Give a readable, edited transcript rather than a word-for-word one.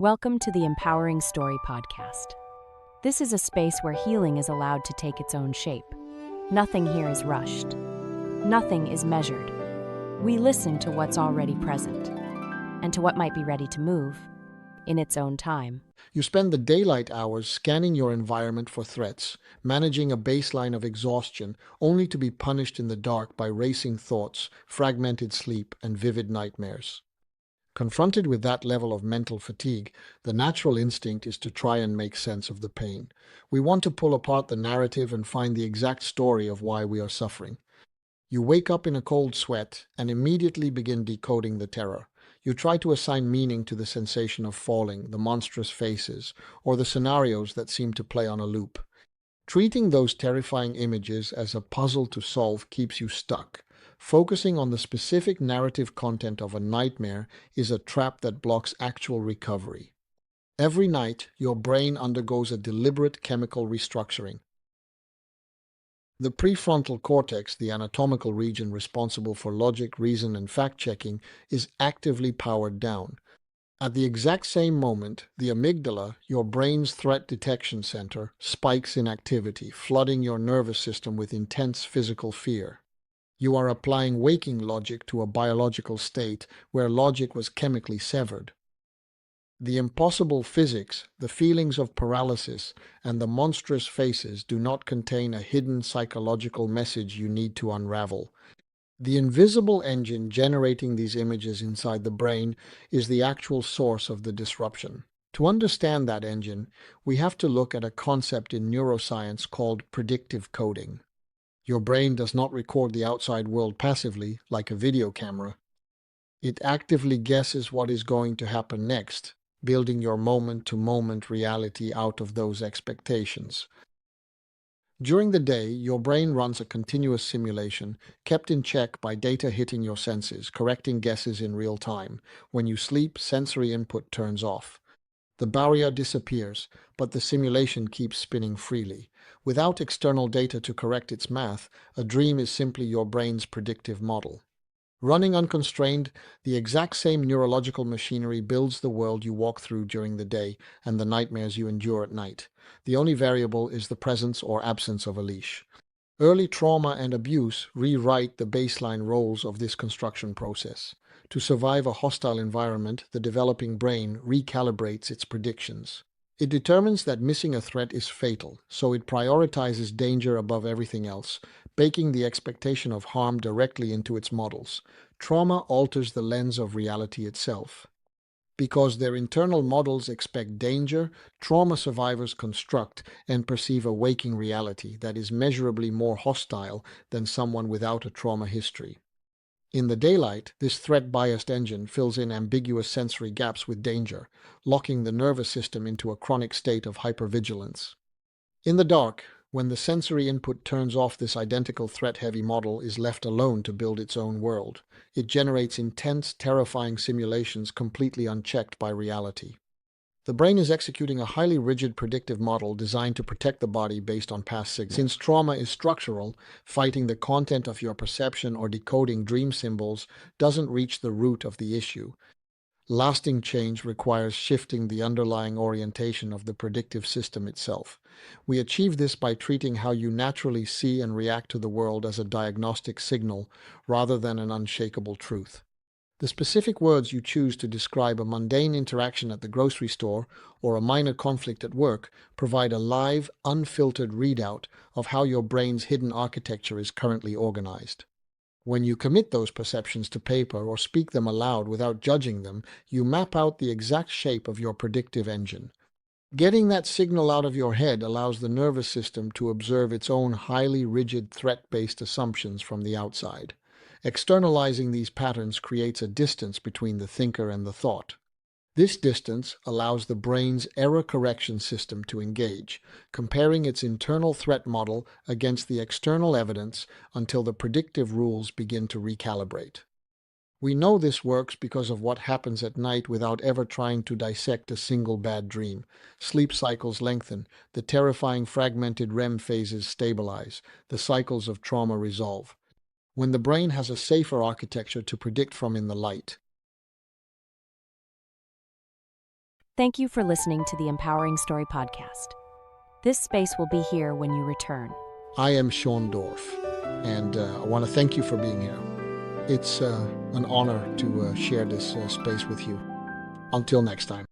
Welcome to the Empowering Story Podcast. This is a space where healing is allowed to take its own shape. Nothing here is rushed. Nothing is measured. We listen to what's already present and to what might be ready to move in its own time. You spend the daylight hours scanning your environment for threats, managing a baseline of exhaustion, only to be punished in the dark by racing thoughts, fragmented sleep, and vivid nightmares. Confronted with that level of mental fatigue, the natural instinct is to try and make sense of the pain. We want to pull apart the narrative and find the exact story of why we are suffering. You wake up in a cold sweat and immediately begin decoding the terror. You try to assign meaning to the sensation of falling, the monstrous faces, or the scenarios that seem to play on a loop. Treating those terrifying images as a puzzle to solve keeps you stuck. Focusing on the specific narrative content of a nightmare is a trap that blocks actual recovery. Every night, your brain undergoes a deliberate chemical restructuring. The prefrontal cortex, the anatomical region responsible for logic, reason, and fact-checking, is actively powered down. At the exact same moment, the amygdala, your brain's threat detection center, spikes in activity, flooding your nervous system with intense physical fear. You are applying waking logic to a biological state where logic was chemically severed. The impossible physics, the feelings of paralysis, and the monstrous faces do not contain a hidden psychological message you need to unravel. The invisible engine generating these images inside the brain is the actual source of the disruption. To understand that engine, we have to look at a concept in neuroscience called predictive coding. Your brain does not record the outside world passively, like a video camera. It actively guesses what is going to happen next, building your moment-to-moment reality out of those expectations. During the day, your brain runs a continuous simulation, kept in check by data hitting your senses, correcting guesses in real time. When you sleep, sensory input turns off. The barrier disappears, but the simulation keeps spinning freely. Without external data to correct its math, a dream is simply your brain's predictive model. Running unconstrained, the exact same neurological machinery builds the world you walk through during the day and the nightmares you endure at night. The only variable is the presence or absence of a leash. Early trauma and abuse rewrite the baseline roles of this construction process. To survive a hostile environment, the developing brain recalibrates its predictions. It determines that missing a threat is fatal, so it prioritizes danger above everything else, baking the expectation of harm directly into its models. Trauma alters the lens of reality itself. Because their internal models expect danger, trauma survivors construct and perceive a waking reality that is measurably more hostile than someone without a trauma history. In the daylight, this threat-biased engine fills in ambiguous sensory gaps with danger, locking the nervous system into a chronic state of hypervigilance. In the dark, when the sensory input turns off, this identical threat-heavy model is left alone to build its own world. It generates intense, terrifying simulations completely unchecked by reality. The brain is executing a highly rigid predictive model designed to protect the body based on past signals. Since trauma is structural, fighting the content of your perception or decoding dream symbols doesn't reach the root of the issue. Lasting change requires shifting the underlying orientation of the predictive system itself. We achieve this by treating how you naturally see and react to the world as a diagnostic signal rather than an unshakable truth. The specific words you choose to describe a mundane interaction at the grocery store or a minor conflict at work provide a live, unfiltered readout of how your brain's hidden architecture is currently organized. When you commit those perceptions to paper or speak them aloud without judging them, you map out the exact shape of your predictive engine. Getting that signal out of your head allows the nervous system to observe its own highly rigid threat-based assumptions from the outside. Externalizing these patterns creates a distance between the thinker and the thought. This distance allows the brain's error correction system to engage, comparing its internal threat model against the external evidence until the predictive rules begin to recalibrate. We know this works because of what happens at night without ever trying to dissect a single bad dream. Sleep cycles lengthen, the terrifying fragmented REM phases stabilize, the cycles of trauma resolve. When the brain has a safer architecture to predict from in the light, Thank you for listening to the Empowering Story podcast. This space will be here when you return. I am Sha Dorf, and I want to thank you for being here. It's an honor to share this space with you. Until next time.